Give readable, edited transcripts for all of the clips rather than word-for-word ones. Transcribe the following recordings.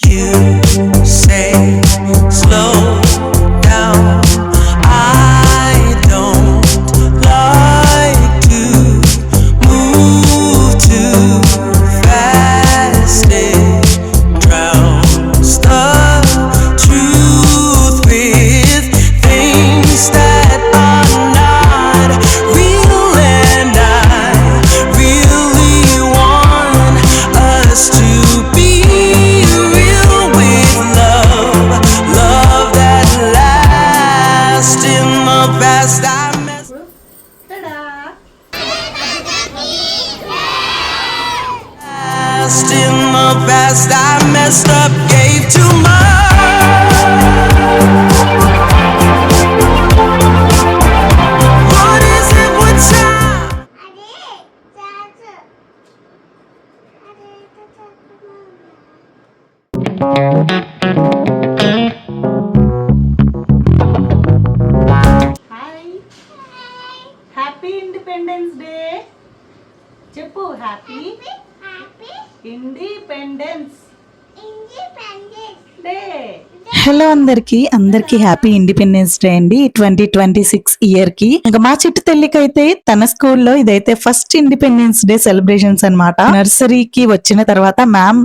You say slow down. I don't like to move too fast. It drowns the truth with things that are not real, and I really want us to be real with love, love that lasts. In the past I messed. In the past I messed up, gave too much. What is it with time? Hi happy independence day చెప్పు happy independence day. Hello అందరికి happy independence day అండి 2026 year కి. ఇంకా మా చిట్టు తల్లికి అయితే తన స్కూల్లో ఇదైతే ఫస్ట్ ఇండిపెండెన్స్ డే సెలబ్రేషన్స్ అన్నమాట. నర్సరీకి వచ్చిన తర్వాత మ్యామ్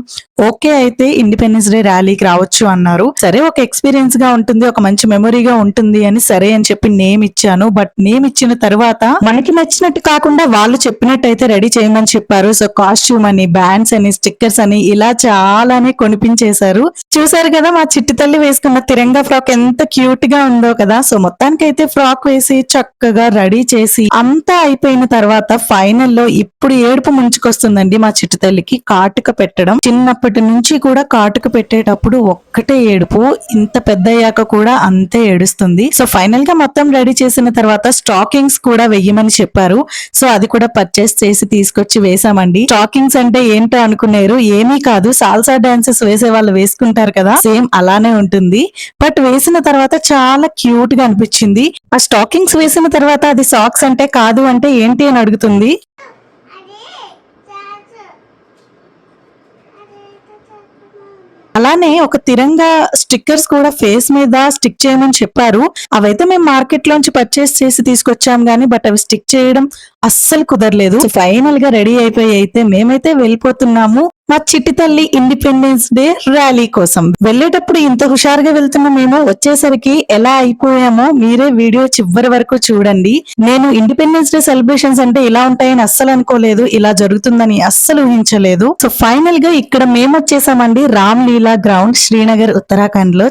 ఓకే అయితే ఇండిపెండెన్స్ డే ర్యాలీకి రావచ్చు అన్నారు. సరే ఒక ఎక్స్పీరియన్స్ గా ఉంటుంది, ఒక మంచి మెమొరీగా ఉంటుంది అని సరే అని చెప్పి నేమ్ ఇచ్చాను. బట్ నేమ్ ఇచ్చిన తర్వాత మనకి నచ్చినట్టు కాకుండా వాళ్ళు చెప్పినట్టు అయితే రెడీ చేయమని చెప్పారు. సో కాస్ట్యూమ్ అని, బ్యాండ్స్ అని, స్టిక్కర్స్ అని ఇలా చాలానే కొనిపించేశారు. చూసారు కదా మా చిట్టి తల్లి వేసుకున్న తిరంగా ఫ్రాక్ ఎంత క్యూట్ గా ఉందో కదా. సో మొత్తానికి అయితే ఫ్రాక్ వేసి చక్కగా రెడీ చేసి అంతా అయిపోయిన తర్వాత ఫైనల్ లో ఇప్పుడు ఏడుపు ముంచుకొస్తుందండి మా చిట్టి తల్లికి. కాటుక పెట్టడం చిన్నప్పటి నుంచి కూడా కాటుక పెట్టేటప్పుడు ఒక్కటే ఏడుపు, ఇంత పెద్ద అయ్యాక కూడా అంతే ఏడుస్తుంది. సో ఫైనల్ గా మొత్తం రెడీ చేసిన తర్వాత స్టాకింగ్స్ కూడా వెయ్యమని చెప్పారు. సో అది కూడా పర్చేస్ చేసి తీసుకొచ్చి వేసామండి. స్టాకింగ్స్ అంటే ఏంటో అనుకున్నారు, ఏమీ కాదు సాల్సా డాన్సెస్ వేసే వాళ్ళు వేసుకుంటారు కదా, సేమ్ అలానే ఉంటుంది. బట్ వేసిన తర్వాత చాలా క్యూట్ గా అనిపించింది. ఆ స్టాకింగ్స్ వేసిన తర్వాత అది సాక్స్ అంటే కాదు అంటే ఏంటి అని అడుగుతుంది. అలానే ఒక తిరంగా స్టిక్కర్స్ కూడా ఫేస్ మీద స్టిక్ చేయమని చెప్పారు. అవైతే మేము మార్కెట్ లోంచి పర్చేస్ చేసి తీసుకొచ్చాం గానీ బట్ అవి స్టిక్ చేయడం అస్సలు కుదరలేదు. ఫైనల్ గా రెడీ అయిపోయి అయితే మేమైతే వెళ్ళిపోతున్నాము మా చిట్టి తల్లి ఇండిపెండెన్స్ డే ర్యాలీ కోసం. వెళ్ళేటప్పుడు ఇంత హుషారుగా వెళ్తున్నామేమో, వచ్చేసరికి ఎలా అయిపోయామో మీరే వీడియో చివరి వరకు చూడండి. నేను ఇండిపెండెన్స్ డే సెలబ్రేషన్స్ అంటే ఇలా ఉంటాయని అస్సలు అనుకోలేదు, ఇలా జరుగుతుందని అస్సలు ఊహించలేదు. సో ఫైనల్ గా ఇక్కడ మేము వచ్చేసామండి రామ్ లీలా గ్రౌండ్, శ్రీనగర్, ఉత్తరాఖండ్ లో.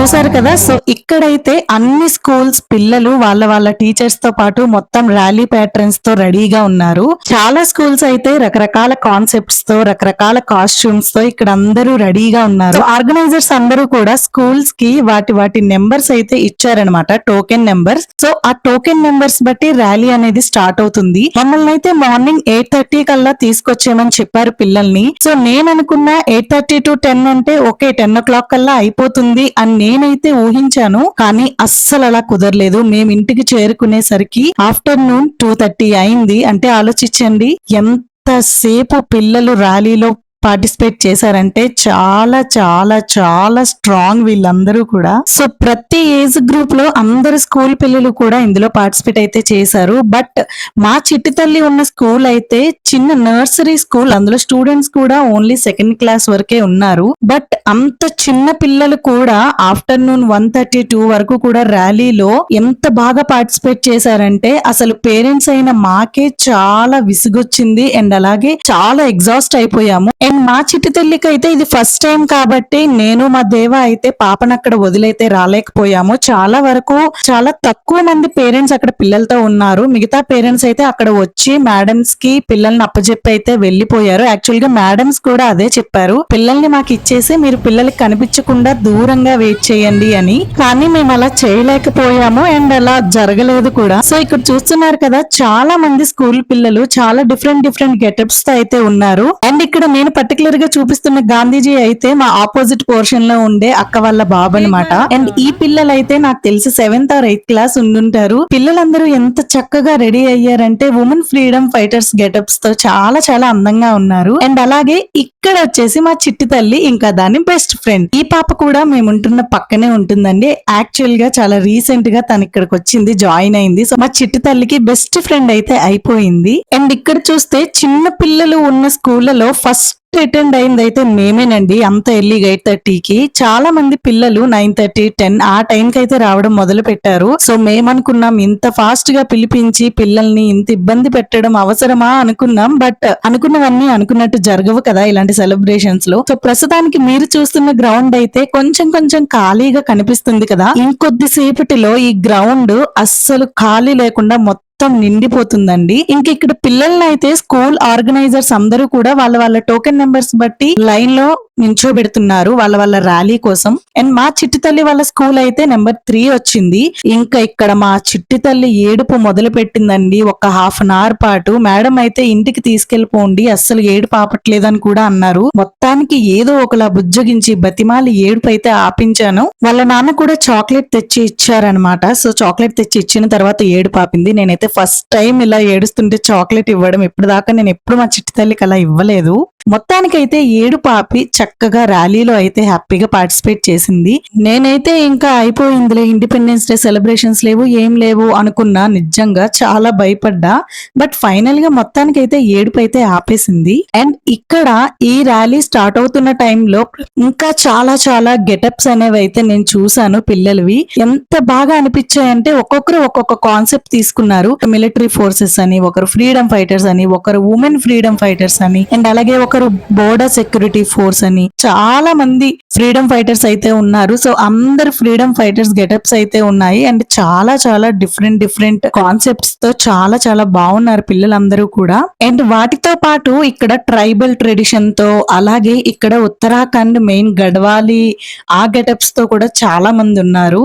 చూసారు కదా. సో ఇక్కడైతే అన్ని స్కూల్స్ పిల్లలు వాళ్ళ టీచర్స్ తో పాటు మొత్తం ర్యాలీ ప్యాటర్న్స్ తో రెడీగా ఉన్నారు. చాలా స్కూల్స్ అయితే రకరకాల కాన్సెప్ట్స్ తో, రకరకాల కాస్ట్యూమ్స్ తో ఇక్కడ అందరూ రెడీగా ఉన్నారు. ఆర్గనైజర్స్ అందరూ కూడా స్కూల్స్ కి వాటి నెంబర్స్ అయితే ఇచ్చారనమాట, టోకెన్ నెంబర్స్. సో ఆ టోకెన్ నెంబర్స్ బట్టి ర్యాలీ అనేది స్టార్ట్ అవుతుంది. మమ్మల్ని అయితే మార్నింగ్ 8:30 కల్లా తీసుకొచ్చేయమని చెప్పారు పిల్లల్ని. సో నేను అనుకున్న 8:30 to 10 అంటే ఓకే 10 o'clock కల్లా అయిపోతుంది అని నేనైతే ఊహించాను. కానీ అస్సలు అలా కుదరలేదు. మేము ఇంటికి చేరుకునేసరికి ఆఫ్టర్నూన్ 2:30 అయింది. అంటే ఆలోచించండి ఎంతసేపు పిల్లలు ర్యాలీలో పార్టిసిపేట్ చేశారంటే చాలా చాలా చాలా స్ట్రాంగ్ వీళ్ళందరూ కూడా. సో ప్రతి ఏజ్ గ్రూప్ లో అందరు స్కూల్ పిల్లలు కూడా ఇందులో పార్టిసిపేట్ అయితే చేశారు. బట్ మా చిట్టి తల్లి ఉన్న స్కూల్ అయితే చిన్న నర్సరీ స్కూల్, అందులో స్టూడెంట్స్ కూడా ఓన్లీ 2nd క్లాస్ వరకే ఉన్నారు. బట్ అంత చిన్న పిల్లలు కూడా ఆఫ్టర్నూన్ 1:32 వరకు కూడా ర్యాలీలో ఎంత బాగా పార్టిసిపేట్ చేశారంటే అసలు పేరెంట్స్ అయిన మాకే చాలా విసుగొచ్చింది అండ్ అలాగే చాలా ఎగ్జాస్ట్ అయిపోయాము. అండ్ మా చిట్టి తల్లికి అయితే ఇది ఫస్ట్ టైం కాబట్టి నేను మా దేవ అయితే పాపను అక్కడ వదిలైతే రాలేకపోయాము. చాలా వరకు చాలా తక్కువ మంది పేరెంట్స్ అక్కడ పిల్లలతో ఉన్నారు. మిగతా పేరెంట్స్ అయితే అక్కడ వచ్చి మేడమ్స్ కి పిల్లల్ని అప్పచెప్పి అయితే వెళ్లిపోయారు. యాక్చువల్ గా మేడమ్స్ కూడా అదే చెప్పారు, పిల్లల్ని మాకు ఇచ్చేసి మీరు పిల్లలకి కనిపించకుండా దూరంగా వెయిట్ చేయండి అని. కానీ మేము అలా చేయలేకపోయాము అండ్ అలా జరగలేదు కూడా. సో ఇక్కడ చూస్తున్నారు కదా చాలా మంది స్కూల్ పిల్లలు చాలా డిఫరెంట్ గెటప్స్ తో అయితే ఉన్నారు. అండ్ ఇక్కడ నేను పర్టికులర్ గా చూపిస్తున్న గాంధీజీ అయితే మా ఆపోజిట్ పోర్షన్ లో ఉండే అక్క వాళ్ళ బాబు అనమాట. అండ్ ఈ పిల్లలు అయితే నాకు తెలిసి 7th or 8th క్లాస్ ఉండుంటారు. పిల్లలందరూ ఎంత చక్కగా రెడీ అయ్యారంటే ఉమెన్ ఫ్రీడమ్ ఫైటర్స్ గెటప్స్ తో చాలా చాలా అందంగా ఉన్నారు. అండ్ అలాగే ఇక్కడ వచ్చేసి మా చిట్టి తల్లి ఇంకా దాని బెస్ట్ ఫ్రెండ్. ఈ పాప కూడా మేము ఉంటున్న పక్కనే ఉంటుందండి. యాక్చువల్ గా చాలా రీసెంట్ గా తను ఇక్కడికి వచ్చింది, జాయిన్ అయింది. సో మా చిట్టి తల్లికి బెస్ట్ ఫ్రెండ్ అయితే అయిపోయింది. అండ్ ఇక్కడ చూస్తే చిన్న పిల్లలు ఉన్న స్కూళ్లలో ఫస్ట్ అటెండ్ అయింది అయితే మేమేనండి. అంత ఎర్లీ 8:30కి చాలా మంది పిల్లలు 9:30, 10 ఆ టైం కి అయితే రావడం మొదలు పెట్టారు. సో మేమనుకున్నాం ఇంత ఫాస్ట్ గా పిలిపించి పిల్లల్ని ఇంత ఇబ్బంది పెట్టడం అవసరమా అనుకున్నాం. బట్ అనుకున్నవన్నీ అనుకున్నట్టు జరగవు కదా ఇలాంటి సెలబ్రేషన్స్ లో. సో ప్రస్తుతానికి మీరు చూస్తున్న గ్రౌండ్ అయితే కొంచెం కొంచెం ఖాళీగా కనిపిస్తుంది కదా. ఇంకొద్దిసేపటిలో ఈ గ్రౌండ్ అస్సలు ఖాళీ లేకుండా మొత్తం నిండిపోతుందండి. ఇంక ఇక్కడ పిల్లల్ని అయితే స్కూల్ ఆర్గనైజర్స్ అందరూ కూడా వాళ్ళ వాళ్ళ టోకెన్ నెంబర్స్ బట్టి లైన్ లో నించోబెడుతున్నారు వాళ్ళ వాళ్ళ ర్యాలీ కోసం. అండ్ మా చిట్టి తల్లి వాళ్ళ స్కూల్ అయితే నెంబర్ 3 వచ్చింది. ఇంకా ఇక్కడ మా చిట్టి తల్లి ఏడుపు మొదలు పెట్టిందండి. ఒక ½ an hour పాటు మేడం అయితే ఇంటికి తీసుకెళ్లిపోండి, అస్సలు ఏడుపు ఆపట్లేదని కూడా అన్నారు. మొత్తానికి ఏదో ఒకలా బుజ్జగించి బతిమాలి ఏడుపు అయితే ఆపించాను. వాళ్ళ నాన్న కూడా చాక్లెట్ తెచ్చి ఇచ్చారనమాట. సో చాక్లెట్ తెచ్చి ఇచ్చిన తర్వాత ఏడుపు ఆపింది. నేనైతే ఫస్ట్ టైం ఇలా ఏడుస్తుంటే చాక్లెట్ ఇవ్వడం, ఇప్పుడు దాకా నేను ఎప్పుడు మా చిట్టి తల్లికి అలా ఇవ్వలేదు. మొత్తానికైతే ఏడుపు ఆపి చక్కగా ర్యాలీలో అయితే హ్యాపీగా పార్టిసిపేట్ చేసింది. నేనైతే ఇంకా అయిపోయిందిలే, ఇండిపెండెన్స్ డే సెలబ్రేషన్స్ లేవు ఏం లేవు అనుకున్నా. నిజంగా చాలా భయపడ్డా. బట్ ఫైనల్ గా మొత్తానికైతే ఏడుపు అయితే ఆపేసింది. అండ్ ఇక్కడ ఈ ర్యాలీ స్టార్ట్ అవుతున్న టైంలో ఇంకా చాలా చాలా గెటప్స్ అనేవి అయితే నేను చూసాను పిల్లలవి. ఎంత బాగా అనిపించాయంటే ఒక్కొక్కరు ఒక్కొక్క కాన్సెప్ట్ తీసుకున్నారు. మిలిటరీ ఫోర్సెస్ అని, ఒకరు ఫ్రీడమ్ ఫైటర్స్ అని, ఒకరు ఉమెన్ ఫ్రీడమ్ ఫైటర్స్ అని, అండ్ అలాగే ఒకరు బోర్డర్ సెక్యూరిటీ ఫోర్స్ అని, చాలా మంది ఫ్రీడమ్ ఫైటర్స్ అయితే ఉన్నారు. సో అందరు ఫ్రీడమ్ ఫైటర్స్ గెటప్స్ అయితే ఉన్నాయి. అండ్ చాలా చాలా డిఫరెంట్ కాన్సెప్ట్స్ తో చాలా చాలా బాగున్నారు పిల్లలందరూ కూడా. అండ్ వాటితో పాటు ఇక్కడ ట్రైబల్ ట్రెడిషన్ తో, అలాగే ఇక్కడ ఉత్తరాఖండ్ మెయిన్ గడ్వాలి ఆ గెటప్స్ తో కూడా చాలా మంది ఉన్నారు.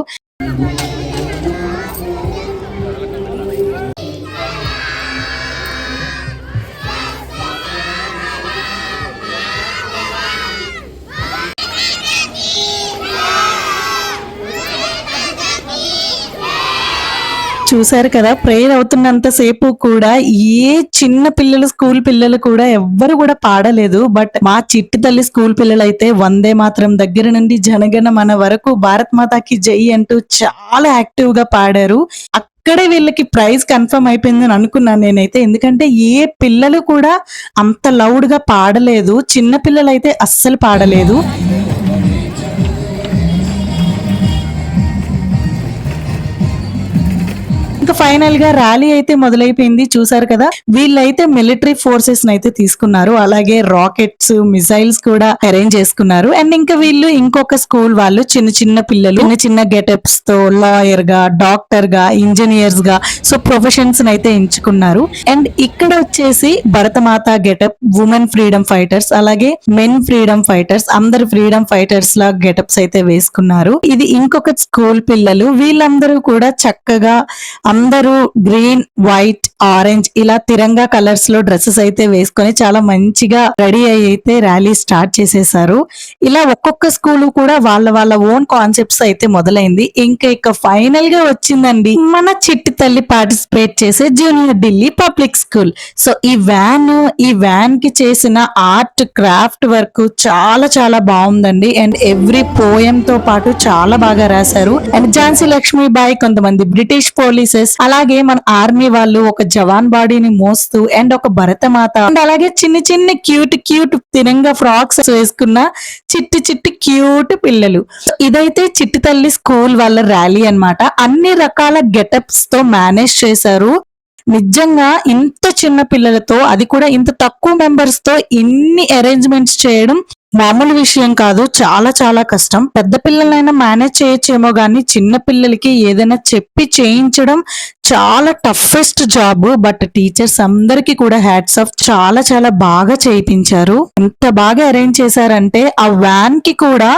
చూసారు కదా, ప్రేయర్ అవుతున్నంత సేపు కూడా ఏ చిన్న పిల్లలు, స్కూల్ పిల్లలు కూడా ఎవ్వరు కూడా పాడలేదు. బట్ మా చిట్టి తల్లి స్కూల్ పిల్లలు అయితే వందే మాత్రం దగ్గర నుండి జనగణ మన వరకు భారత్ మాతాకి జై అంటూ చాలా యాక్టివ్ గా పాడారు. అక్కడే వీళ్ళకి ప్రైజ్ కన్ఫర్మ్ అయిపోయిందని అనుకున్నాను నేనైతే. ఎందుకంటే ఏ పిల్లలు కూడా అంత లౌడ్ గా పాడలేదు, చిన్న పిల్లలు అయితే అస్సలు పాడలేదు. ఇంకా ఫైనల్ గా ర్యాలీ అయితే మొదలైపోయింది. చూసారు కదా, వీళ్ళైతే మిలిటరీ ఫోర్సెస్ అయితే తీసుకున్నారు, అలాగే రాకెట్స్, మిసైల్స్ కూడా అరేంజ్ చేసుకున్నారు. అండ్ ఇంకా వీళ్ళు ఇంకొక స్కూల్ వాళ్ళు చిన్న చిన్న పిల్లలు చిన్న చిన్న గెటప్స్ తో లాయర్ గా, డాక్టర్ గా, ఇంజనీర్స్ గా, సో ప్రొఫెషన్స్ అయితే ఎంచుకున్నారు. అండ్ ఇక్కడ వచ్చేసి Bharatmata getup, women freedom fighters, అలాగే మెన్ ఫ్రీడమ్ ఫైటర్స్, అందరు ఫ్రీడమ్ ఫైటర్స్ లా గెటప్స్ అయితే వేసుకున్నారు. ఇది ఇంకొక స్కూల్ పిల్లలు. వీళ్ళందరూ కూడా చక్కగా అందరూ గ్రీన్, వైట్, ఆరెంజ్ ఇలా తిరంగా కలర్స్ లో డ్రెస్సెస్ అయితే వేసుకొని చాలా మంచిగా రెడీ అయితే ర్యాలీ స్టార్ట్ చేసేసారు. ఇలా ఒక్కొక్క స్కూల్ కూడా వాళ్ళ వాళ్ళ ఓన్ కాన్సెప్ట్స్ అయితే మొదలైంది. ఇంకా ఫైనల్ గా వచ్చిందండి మన చిట్టి తల్లి పార్టిసిపేట్ చేసే junior Delhi public school. So ఈ వ్యాన్ కి చేసిన ఆర్ట్, క్రాఫ్ట్ వర్క్ చాలా చాలా బాగుందండి. అండ్ ఎవ్రీ పోయం తో పాటు చాలా బాగా రాశారు. అండ్ ఝాన్సీ లక్ష్మీబాయి, కొంతమంది బ్రిటిష్ పోలీసెస్, అలాగే మన ఆర్మీ వాళ్ళు ఒక జవాన్ బాడీని మోస్తూ, అండ్ ఒక భరతమాత, అండ్ అలాగే చిన్న చిన్న క్యూట్ తిరంగా ఫ్రాక్స్ వేసుకున్న చిట్టి క్యూట్ పిల్లలు. ఇదైతే చిట్టి తల్లి స్కూల్ వాళ్ళ ర్యాలీ అన్నమాట. అన్ని రకాల గెటప్స్ తో మేనేజ్ చేశారు. నిజంగా ఇంత చిన్న పిల్లలతో, అది కూడా ఇంత తక్కువ మెంబర్స్ తో ఇన్ని అరేంజ్మెంట్స్ చేయడం మామూలు విషయం కాదు. చాలా చాలా కష్టం. పెద్ద పిల్లలైనా మేనేజ్ చేయొచ్చేమో గానీ చిన్న పిల్లలకి ఏదైనా చెప్పి చేయించడం చాలా టఫెస్ట్ జాబ్. బట్ టీచర్స్ అందరికి కూడా హ్యాట్స్ ఆఫ్, చాలా చాలా బాగా చేయించారు. ఎంత బాగా అరేంజ్ చేశారంటే ఆ వ్యాన్ కి కూడా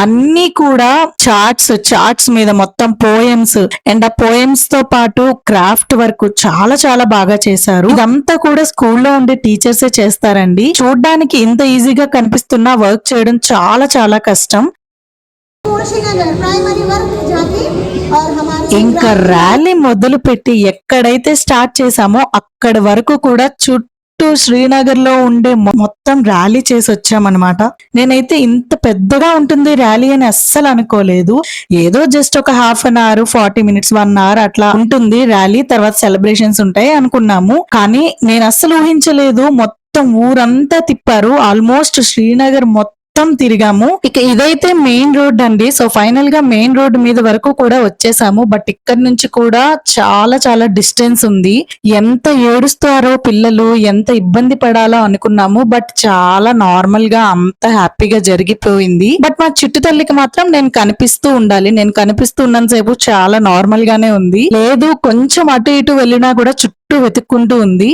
అన్ని కూడా చార్ట్స్ మీద మొత్తం పోయమ్స్ అండ్ ఆ పోయమ్స్ తో పాటు క్రాఫ్ట్ వర్క్ చాలా చాలా బాగా చేశారు. ఇదంతా కూడా స్కూల్లో ఉండే టీచర్సే చేస్తారండి. చూడ్డానికి ఇంత ఈజీగా కనిపిస్తున్నా వర్క్ చేయడం చాలా చాలా కష్టం. ఇంకా ర్యాలీ మొదలు పెట్టి ఎక్కడైతే స్టార్ట్ చేసామో అక్కడి వరకు కూడా చుట్టూ శ్రీనగర్ లో ఉండే మొత్తం ర్యాలీ చేసి వచ్చామన్నమాట. నేనైతే ఇంత పెద్దగా ఉంటుంది ర్యాలీ అని అస్సలు అనుకోలేదు. ఏదో జస్ట్ ఒక half an hour 40 minutes 1 hour అట్లా ఉంటుంది ర్యాలీ, తర్వాత సెలబ్రేషన్స్ ఉంటాయి అనుకున్నాము. కానీ నేను అస్సలు ఊహించలేదు మొత్తం ఊరంతా తిప్పారు. ఆల్మోస్ట్ శ్రీనగర్ మొత్తం తిరిగాము. ఇక ఇదైతే మెయిన్ రోడ్ అండి. సో ఫైనల్ గా మెయిన్ రోడ్ మీద వరకు కూడా వచ్చేసాము. బట్ ఇక్కడ నుంచి కూడా చాలా చాలా డిస్టెన్స్ ఉంది. ఎంత ఏడుస్తారో పిల్లలు, ఎంత ఇబ్బంది పడాలో అనుకున్నాము. బట్ చాలా నార్మల్ గా అంత హ్యాపీగా జరిగిపోయింది. బట్ మా చిట్టు తల్లికి మాత్రం నేను కనిపిస్తూ ఉండాలి. నేను కనిపిస్తూ ఉన్నంతసేపు చాలా నార్మల్ గానే ఉంది. లేదు కొంచెం అటు ఇటు వెళ్ళినా కూడా చుట్టూ వెతుక్కుంటూ ఉంది.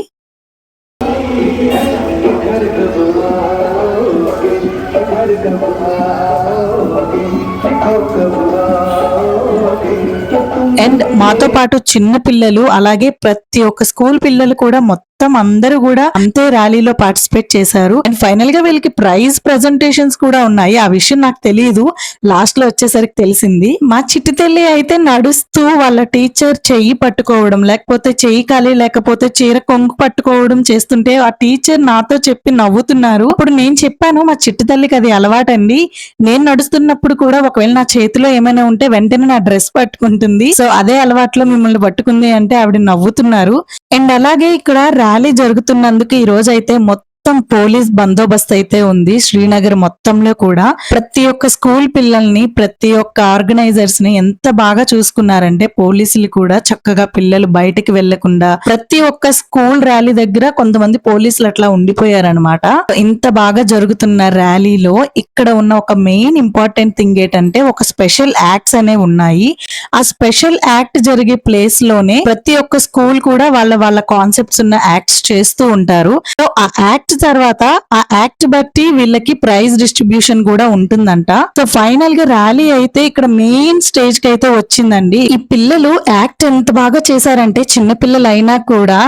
అండ్ మాతో పాటు చిన్న పిల్లలు అలాగే ప్రతి ఒక్క స్కూల్ పిల్లలు కూడా మొత్తం అందరూ కూడా అంతే ర్యాలీలో పార్టిసిపేట్ చేశారు. అండ్ ఫైనల్ గా వీళ్ళకి ప్రైజ్ ప్రెజెంటేషన్స్ కూడా ఉన్నాయి. ఆ విషయం నాకు తెలియదు, లాస్ట్ లో వచ్చేసరికి తెలిసింది. మా చిట్టి తల్లి అయితే నడుస్తూ వాళ్ళ టీచర్ చెయ్యి పట్టుకోవడం, లేకపోతే చెయ్యి ఖాళీ లేకపోతే చీర కొంగు పట్టుకోవడం చేస్తుంటే ఆ టీచర్ నాతో చెప్పి నవ్వుతున్నారు. ఇప్పుడు నేను చెప్పాను మా చిట్టి తల్లికి అది అలవాటండి. నేను నడుస్తున్నప్పుడు కూడా ఒకవేళ నా చేతిలో ఏమైనా ఉంటే వెంటనే నా డ్రెస్ పట్టుకుంటుంది. సో అదే అలవాట్లో మిమ్మల్ని పట్టుకుంది అంటే ఆవిడ నవ్వుతున్నారు. అండ్ అలాగే ఇక్కడ ర్యాలీ జరుగుతున్నందుకు ఈ రోజు అయితే మొత్తం పోలీస్ బందోబస్తు అయితే ఉంది శ్రీనగర్ మొత్తంలో కూడా. ప్రతి ఒక్క స్కూల్ పిల్లల్ని, ప్రతి ఒక్క ఆర్గనైజర్స్ ని ఎంత బాగా చూసుకున్నారంటే పోలీసులు కూడా చక్కగా పిల్లలు బయటికి వెళ్లకుండా ప్రతి ఒక్క స్కూల్ ర్యాలీ దగ్గర కొంతమంది పోలీసులు అట్లా ఉండిపోయారనమాట. ఇంత బాగా జరుగుతున్న ర్యాలీలో ఇక్కడ ఉన్న ఒక మెయిన్ ఇంపార్టెంట్ థింగ్ ఏంటంటే ఒక స్పెషల్ యాక్ట్స్ అనేవి ఉన్నాయి. ఆ స్పెషల్ యాక్ట్ జరిగే ప్లేస్ లోనే ప్రతి ఒక్క స్కూల్ కూడా వాళ్ళ కాన్సెప్ట్స్ ఉన్న యాక్ట్స్ చేస్తూ ఉంటారు. సో ఆ యాక్ట్ తర్వాత ఆ యాక్ట్ బట్టి వీళ్ళకి ప్రైజ్ డిస్ట్రిబ్యూషన్ కూడా ఉంటుందంట. సో ఫైనల్ గా ర్యాలీ అయితే ఇక్కడ మెయిన్ స్టేజ్ కి అయితే వచ్చిందండి. ఈ పిల్లలు యాక్ట్ ఎంత బాగా చేశారంటే చిన్న పిల్లలు అయినా కూడా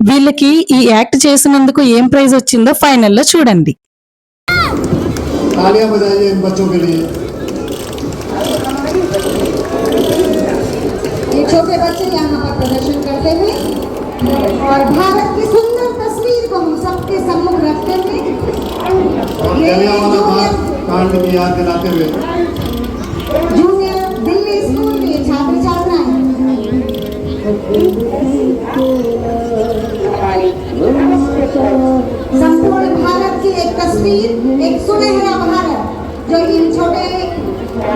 వీళ్ళకి ఈ యాక్ట్ చేసినందుకు ఏం ప్రైజ్ వచ్చిందో ఫైనల్ లో చూడండి. ये छोटे बच्चे यहाँ पर प्रदर्शन करते हैं और भारत की सुंदर तस्वीर को हम सबके सम्मुख रखते हैं। कांड की याद दिलाते हुए जूनियर दिल्ली स्कूल के छात्र छात्राएं संपूर्ण भारत की एक तस्वीर, एक सुनहरा भारत जो इन छोटे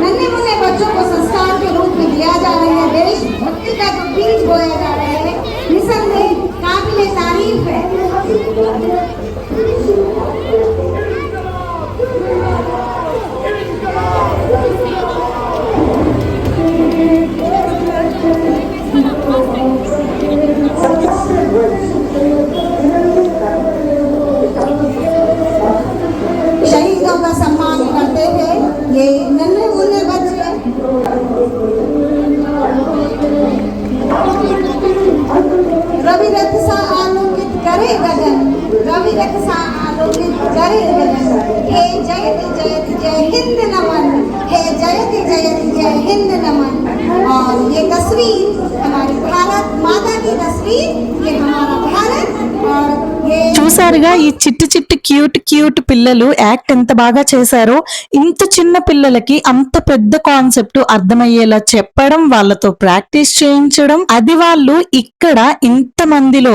नन्हे मुन्ने बच्चों को संस्कार के रूप में दिया जा रहा है, देश भक्ति का जो बीज बोया जा रहा है, निसंदेह काबिले तारीफ है। शहीदों का सम्मान करते हुए ये नन्हे मुन्ने बच्चे रवि रथ सा आलोकित करे गगन, रवि रथ सा आलोकित करे गगन, हे जयति जयति जय हिंद नमन, हे जयति जयति जय हिंद नमन। और ये तस्वीर हमारी भारत माता की तस्वीर, ये हमारा भारत। और ये చూసారుగా ఈ చిట్టి చిట్టి క్యూట్ పిల్లలు యాక్ట్ ఎంత బాగా చేశారో. ఇంత చిన్న పిల్లలకి అంత పెద్ద కాన్సెప్ట్ అర్థమయ్యేలా చెప్పడం, వాళ్ళతో ప్రాక్టీస్ చేయించడం, అది వాళ్ళు ఇక్కడ ఇంత మందిలో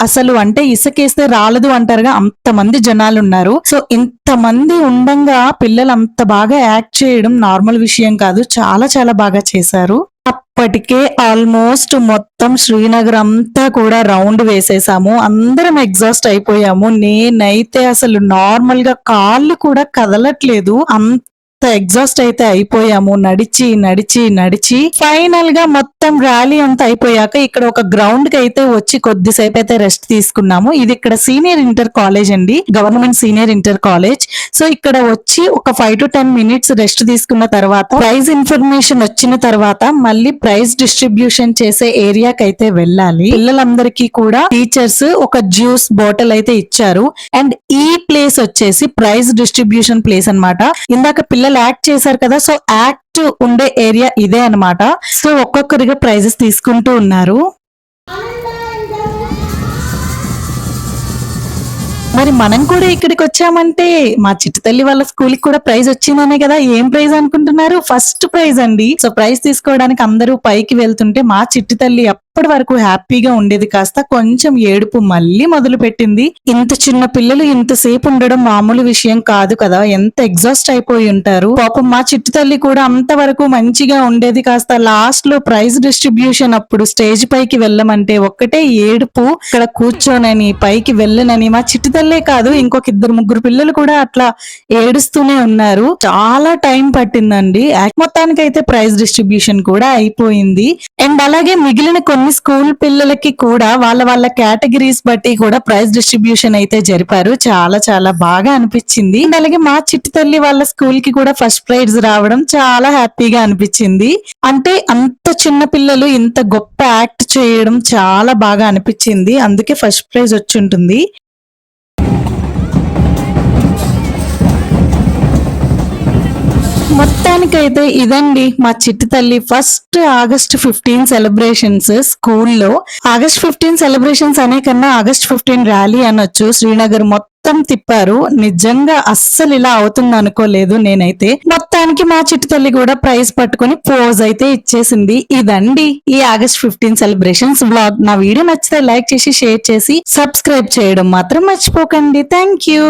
అసలు అంటే ఇసుకేస్తే రాలదు అంటారుగా, అంత మంది జనాలు ఉన్నారు. సో ఇంత మంది ఉండంగా పిల్లలు అంత బాగా యాక్ట్ చేయడం నార్మల్ విషయం కాదు. చాలా చాలా బాగా చేశారు. అప్పటికే ఆల్మోస్ట్ మొత్తం శ్రీనగర్ అంతా కూడా రౌండ్ వేసేసాము. అందరం ఎగ్జాస్ట్ అయిపోయాము. నేనైతే అసలు నార్మల్ గా కాళ్ళు కూడా కదలట్లేదు, అంత ఎగ్జాస్ట్ అయితే అయిపోయాము. నడిచి నడిచి నడిచి ఫైనల్ గా మొత్తం ర్యాలీ అంతా అయిపోయాక ఇక్కడ ఒక గ్రౌండ్ కి అయితే వచ్చి కొద్దిసేపు అయితే రెస్ట్ తీసుకున్నాము. ఇది ఇక్కడ సీనియర్ ఇంటర్ కాలేజ్ అండి, government senior inter college. So ఇక్కడ వచ్చి ఒక 5 to 10 minutes రెస్ట్ తీసుకున్న తర్వాత ప్రైజ్ ఇన్ఫర్మేషన్ వచ్చిన తర్వాత మళ్ళీ ప్రైజ్ డిస్ట్రిబ్యూషన్ చేసే ఏరియాకి అయితే వెళ్ళాలి. పిల్లలందరికీ కూడా టీచర్స్ ఒక జ్యూస్ బాటిల్ అయితే ఇచ్చారు. అండ్ ఈ ప్లేస్ వచ్చేసి ప్రైజ్ డిస్ట్రిబ్యూషన్ ప్లేస్ అన్నమాట. ఇందాక పిల్లలు యాక్ట్ చేశారు కదా, సో యాక్ట్ ఉండే ఏరియా ఇదే అన్నమాట. సో ఒక్కొక్కరిగా ప్రైజెస్ తీసుకుంటూ ఉన్నారు. మరి మనం కూడా ఇక్కడికి వచ్చామంటే మా చిట్టి తల్లి వాళ్ళ స్కూల్ కి కూడా ప్రైజ్ వచ్చిందనే కదా. ఏం ప్రైజ్ అనుకుంటున్నారు? ఫస్ట్ ప్రైజ్ అండి. సో ప్రైజ్ తీసుకోవడానికి అందరూ పైకి వెళ్తుంటే మా చిట్టి తల్లి అప్పటి వరకు హ్యాపీగా ఉండేది కాస్త కొంచెం ఏడుపు మళ్ళీ మొదలు పెట్టింది. ఇంత చిన్న పిల్లలు ఇంతసేపు ఉండడం మామూలు విషయం కాదు కదా, ఎంత ఎగ్జాస్ట్ అయిపోయి ఉంటారు. పాపం మా చిట్టి తల్లి కూడా అంతవరకు మంచిగా ఉండేది కాస్త లాస్ట్ లో ప్రైజ్ డిస్ట్రిబ్యూషన్ అప్పుడు స్టేజ్ పైకి వెళ్ళమంటే ఒక్కటే ఏడుపు. ఇక్కడ కూర్చోనని పైకి వెళ్ళనని మా చిట్టి తల్లే కాదు ఇంకొక 2-3 పిల్లలు కూడా అట్లా ఏడుస్తూనే ఉన్నారు. చాలా టైం పట్టిందండి. మొత్తానికైతే ప్రైజ్ డిస్ట్రిబ్యూషన్ కూడా అయిపోయింది. అండ్ అలాగే మిగిలిన కొన్ని స్కూల్ పిల్లలకి కూడా వాళ్ళ కేటగిరీస్ బట్టి కూడా ప్రైజ్ డిస్ట్రిబ్యూషన్ అయితే జరిపారు. చాలా చాలా బాగా అనిపించింది. అండ్ అలాగే మా చిట్టి తల్లి వాళ్ళ స్కూల్ కి కూడా ఫస్ట్ ప్రైజ్ రావడం చాలా హ్యాపీగా అనిపించింది. అంటే అంత చిన్న పిల్లలు ఇంత గొప్ప యాక్ట్ చేయడం చాలా బాగా అనిపించింది. అందుకే ఫస్ట్ ప్రైజ్ వచ్చి ఉంటుంది. మొత్తానికైతే ఇదండి మా చిట్టి తల్లి ఫస్ట్ August 15 సెలబ్రేషన్స్ స్కూల్లో. August 15 సెలబ్రేషన్స్ అనే కన్నా August 15 ర్యాలీ అనొచ్చు. శ్రీనగర్ మొత్తం తిప్పారు. నిజంగా అస్సలు ఇలా అవుతుంది అనుకోలేదు నేనైతే. మొత్తానికి మా చిట్టి తల్లి కూడా ప్రైజ్ పట్టుకుని పోజ్ అయితే ఇచ్చేసింది. ఇదండి ఈ August 15 సెలబ్రేషన్స్ వ్లాగ్. నా వీడియో నచ్చితే లైక్ చేసి షేర్ చేసి సబ్స్క్రైబ్ చేయడం మాత్రం మర్చిపోకండి. Thank you.